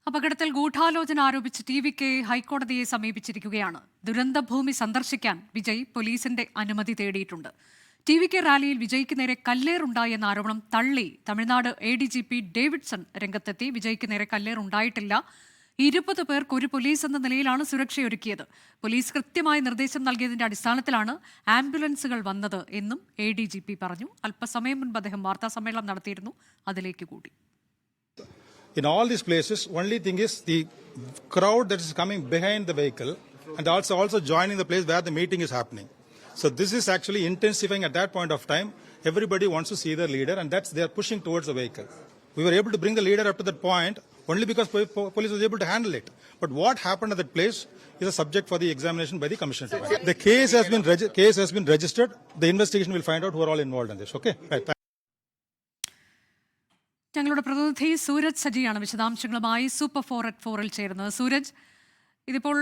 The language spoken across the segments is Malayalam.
അപകടത്തിൽ ഗൂഢാലോചന ആരോപിച്ച് ടി.വി.കെ ഹൈക്കോടതിയെ സമീപിച്ചിരിക്കുകയാണ്. ദുരന്തഭൂമി സന്ദർശിക്കാൻ വിജയ് പോലീസിന്റെ അനുമതി തേടിയിട്ടുണ്ട്. ടി.വി.കെ റാലിയിൽ വിജയ്ക്ക് നേരെ കല്ലേറുണ്ടായി എന്ന ആരോപണം തള്ളി തമിഴ്നാട് ADGP ഡേവിഡ്സൺ രംഗത്തെത്തി. വിജയ്ക്ക് നേരെ കല്ലേറുണ്ടായിട്ടില്ല. 20 പേർക്ക് ഒരു പോലീസ് എന്ന നിലയിലാണ് സുരക്ഷയൊരുക്കിയത്. പോലീസ് കൃത്യമായ നിർദ്ദേശം നൽകിയതിന്റെ അടിസ്ഥാനത്തിലാണ് ആംബുലൻസുകൾ വന്നത് എന്നും ADGP പറഞ്ഞു. അല്പസമയം മുൻപ് അദ്ദേഹം വാർത്താസമ്മേളനം നടത്തിയിരുന്നു. അതിലേക്ക് കൂടി. In all these places, only thing is the crowd that is coming behind the vehicle and also joining the place where the meeting is happening. So this is actually intensifying at that point of time. Everybody wants to see the leader, and they are pushing towards the vehicle. We were able to bring the leader up to that point only because police was able to handle it. But what happened at that place is a subject for the examination by the commissioner. The case has been registered. The investigation will find out who are all involved in this. Okay? Right. ഞങ്ങളുടെ പ്രതിനിധി സൂരജ് സജിയാണ് വിശദാംശങ്ങളുമായി സൂപ്പർ 4 ചേരുന്നത്. സൂരജ്, ഇതിപ്പോൾ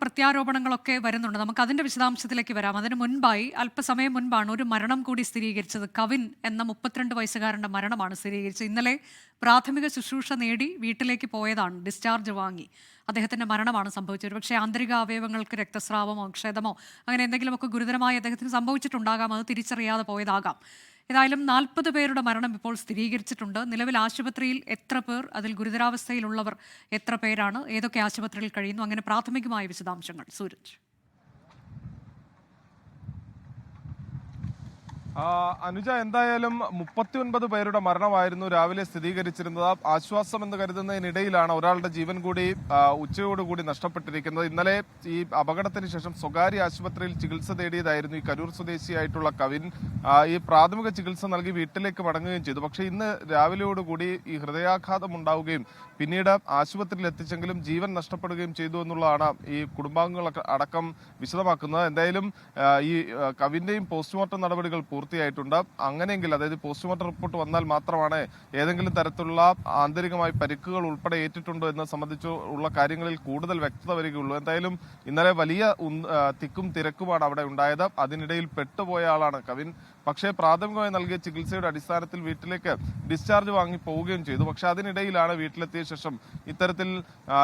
പ്രത്യാരോപണങ്ങളൊക്കെ വരുന്നുണ്ട്. നമുക്ക് അതിന്റെ വിശദാംശത്തിലേക്ക് വരാം. അതിന് മുൻപായി അല്പസമയം മുൻപാണ് ഒരു മരണം കൂടി സ്ഥിരീകരിച്ചത്. കവിൻ എന്ന 32 വയസ്സുകാരന്റെ മരണമാണ് സ്ഥിരീകരിച്ചത്. ഇന്നലെ പ്രാഥമിക ശുശ്രൂഷ നേടി വീട്ടിലേക്ക് പോയതാണ്, ഡിസ്ചാർജ് വാങ്ങി. അദ്ദേഹത്തിന്റെ മരണമാണ് സംഭവിച്ചത്. പക്ഷേ ആന്തരിക അവയവങ്ങൾക്ക് രക്തസ്രാവമോ ക്ഷതമോ അങ്ങനെ എന്തെങ്കിലുമൊക്കെ ഗുരുതരമായി അദ്ദേഹത്തിന് സംഭവിച്ചിട്ടുണ്ടാകാം. അത് തിരിച്ചറിയാതെ പോയതാകാം. ഏതായാലും 40 പേരുടെ മരണം ഇപ്പോൾ സ്ഥിരീകരിച്ചിട്ടുണ്ട്. നിലവിൽ ആശുപത്രിയിൽ എത്ര പേർ, അതിൽ ഗുരുതരാവസ്ഥയിലുള്ളവർ എത്ര പേരാണ്, ഏതൊക്കെ ആശുപത്രിയിൽ കഴിയുന്നു, അങ്ങനെ പ്രാഥമികമായ വിശദാംശങ്ങൾ സൂരജ്. അനുജ, എന്തായാലും 39 പേരുടെ മരണമായിരുന്നു രാവിലെ സ്ഥിരീകരിച്ചിരുന്നത്. ആശ്വാസം എന്ന് കരുതുന്നതിനിടയിലാണ് ഒരാളുടെ ജീവൻ കൂടി ഉച്ചയോടുകൂടി നഷ്ടപ്പെട്ടിരിക്കുന്നത്. ഇന്നലെ ഈ അപകടത്തിന് ശേഷം സ്വകാര്യ ആശുപത്രിയിൽ ചികിത്സ തേടിയതായിരുന്നു ഈ കരൂർ സ്വദേശിയായിട്ടുള്ള കവിൻ. ഈ പ്രാഥമിക ചികിത്സ നൽകി വീട്ടിലേക്ക് മടങ്ങുകയും ചെയ്തു. പക്ഷേ ഇന്ന് രാവിലെയോടുകൂടി ഈ ഹൃദയാഘാതം ഉണ്ടാവുകയും പിന്നീട് ആശുപത്രിയിൽ എത്തിച്ചെങ്കിലും ജീവൻ നഷ്ടപ്പെടുകയും ചെയ്തു എന്നുള്ളതാണ് ഈ കുടുംബാംഗങ്ങൾ അടക്കം വിശദമാക്കുന്നത്. എന്തായാലും ഈ കവിന്റെയും പോസ്റ്റ്മോർട്ടം നടപടികൾ പൂർത്തിയായിട്ടുണ്ട്. അങ്ങനെയെങ്കിൽ, അതായത് പോസ്റ്റ്മോർട്ടം റിപ്പോർട്ട് വന്നാൽ മാത്രമാണ് ഏതെങ്കിലും തരത്തിലുള്ള ആന്തരികമായി പരിക്കുകൾ ഉൾപ്പെടെ ഏറ്റിട്ടുണ്ടോ എന്ന് സംബന്ധിച്ച് ഉള്ള കാര്യങ്ങളിൽ കൂടുതൽ വ്യക്തത വരികയുള്ളൂ. എന്തായാലും ഇന്നലെ വലിയ തിക്കും തിരക്കുമാണ് അവിടെ ഉണ്ടായത്. അതിനിടയിൽ പെട്ടുപോയ ആളാണ് കവിൻ. പക്ഷേ പ്രാഥമികമായി നൽകിയ ചികിത്സയുടെ അടിസ്ഥാനത്തിൽ വീട്ടിലേക്ക് ഡിസ്ചാർജ് വാങ്ങി പോവുകയും ചെയ്തു. പക്ഷെ അതിനിടയിലാണ് വീട്ടിലെത്തിയ ശേഷം ഇത്തരത്തിൽ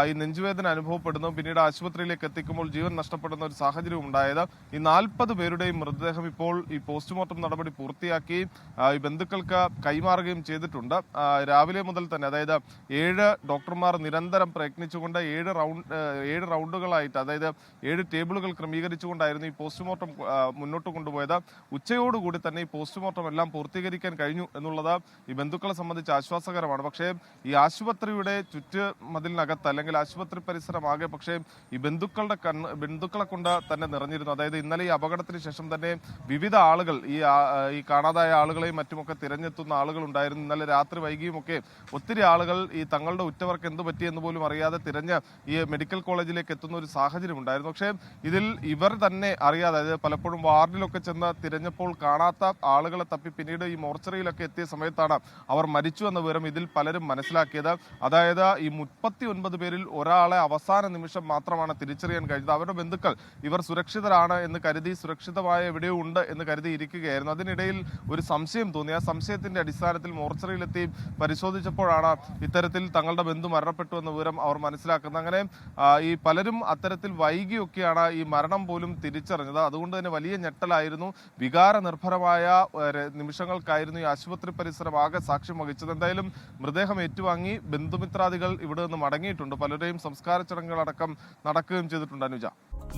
ഈ നെഞ്ചുവേദന അനുഭവപ്പെടുന്നു. പിന്നീട് ആശുപത്രിയിലേക്ക് എത്തിക്കുമ്പോൾ ജീവൻ നഷ്ടപ്പെടുന്ന ഒരു സാഹചര്യം ഉണ്ടായത്. ഈ 40 പേരുടെയും മൃതദേഹം ഇപ്പോൾ ഈ പോസ്റ്റ്മോർട്ടം നടപടി പൂർത്തിയാക്കി ഈ ബന്ധുക്കൾക്ക് കൈമാറുകയും ചെയ്തിട്ടുണ്ട്. രാവിലെ മുതൽ തന്നെ, അതായത് 7 ഡോക്ടർമാർ നിരന്തരം പ്രയത്നിച്ചുകൊണ്ട് 7 റൗണ്ടുകളായിട്ട്, അതായത് 7 ടേബിളുകൾ ക്രമീകരിച്ചുകൊണ്ടായിരുന്നു ഈ പോസ്റ്റ്മോർട്ടം മുന്നോട്ട് കൊണ്ടുപോയത്. ഉച്ചയോടുകൂടി തന്നെ ഈ പോസ്റ്റ്മോർട്ടം എല്ലാം പൂർത്തീകരിക്കാൻ കഴിഞ്ഞു എന്നുള്ളത് ഈ ബന്ധുക്കളെ സംബന്ധിച്ച് ആശ്വാസകരമാണ്. പക്ഷേ ഈ ആശുപത്രിയുടെ ചുറ്റുമതിലിനകത്ത് അല്ലെങ്കിൽ ആശുപത്രി പരിസരമാകെ പക്ഷേ ഈ ബന്ധുക്കളെ കൊണ്ട് തന്നെ നിറഞ്ഞിരുന്നു. അതായത് ഇന്നലെ ഈ അപകടത്തിന് ശേഷം തന്നെ വിവിധ ആളുകൾ ഈ കാണാതായ ആളുകളെയും മറ്റുമൊക്കെ തിരഞ്ഞെത്തുന്ന ആളുകൾ ഉണ്ടായിരുന്നു. ഇന്നലെ രാത്രി വൈകിയുമൊക്കെ ഒത്തിരി ആളുകൾ ഈ തങ്ങളുടെ ഉറ്റവർക്ക് എന്ത് പറ്റിയെന്ന് പോലും അറിയാതെ തിരഞ്ഞ് ഈ മെഡിക്കൽ കോളേജിലേക്ക് എത്തുന്ന ഒരു സാഹചര്യം ഉണ്ടായിരുന്നു. പക്ഷേ ഇതിൽ ഇവർ തന്നെ അറിയാതെ, അതായത് പലപ്പോഴും വാർഡിലൊക്കെ ചെന്ന് തിരഞ്ഞപ്പോൾ കാണാത്ത ആളുകളെ തപ്പി പിന്നീട് ഈ മോർച്ചറിയിലൊക്കെ എത്തിയ സമയത്താണ് അവർ മരിച്ചു എന്ന വിവരം ഇതിൽ പലരും മനസ്സിലാക്കിയത്. അതായത് ഈ 39 പേരിൽ ഒരാളെ അവസാന നിമിഷം മാത്രമാണ് തിരിച്ചറിയാൻ കഴിഞ്ഞത്. അവരുടെ ബന്ധുക്കൾ ഇവർ സുരക്ഷിതരാണ് എന്ന് കരുതി, സുരക്ഷിതമായ എവിടെയോ ഉണ്ട് എന്ന് കരുതി ഇരിക്കുകയായിരുന്നു. അതിനിടയിൽ ഒരു സംശയം തോന്നി. ആ സംശയത്തിന്റെ അടിസ്ഥാനത്തിൽ മോർച്ചറിയിലെത്തി പരിശോധിച്ചപ്പോഴാണ് ഇത്തരത്തിൽ തങ്ങളുടെ ബന്ധു മരണപ്പെട്ടു എന്ന വിവരം അവർ മനസ്സിലാക്കുന്നത്. അങ്ങനെ ഈ പലരും അത്തരത്തിൽ വൈകിയൊക്കെയാണ് ഈ മരണം പോലും തിരിച്ചറിഞ്ഞത്. അതുകൊണ്ട് തന്നെ വലിയ ഞെട്ടലായിരുന്നു. വികാര നിർഭരമായ നിമിഷങ്ങൾക്കായിരുന്നു ഈ ആശുപത്രി പരിസരം ആകെ സാക്ഷ്യം വഹിച്ചത്. എന്തായാലും മൃതദേഹം ഏറ്റുവാങ്ങി ബന്ധുമിത്രാദികൾ ഇവിടെ നിന്ന് മടങ്ങിയിട്ടുണ്ട്. പലരുടെയും സംസ്കാര ചടങ്ങുകളടക്കം നടക്കുകയും ചെയ്തിട്ടുണ്ട്. അനുജ,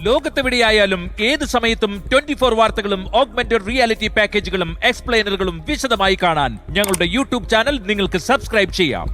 ലോകത്തെവിടെയായാലും ഏത് സമയത്തും 24 വാർത്തകളും ഓഗ്മെന്റഡ് റിയാലിറ്റി പാക്കേജുകളും എക്സ്പ്ലെയിനറുകളും വിശദമായി കാണാൻ ഞങ്ങളുടെ യൂട്യൂബ് ചാനൽ നിങ്ങൾക്ക് സബ്സ്ക്രൈബ് ചെയ്യാം.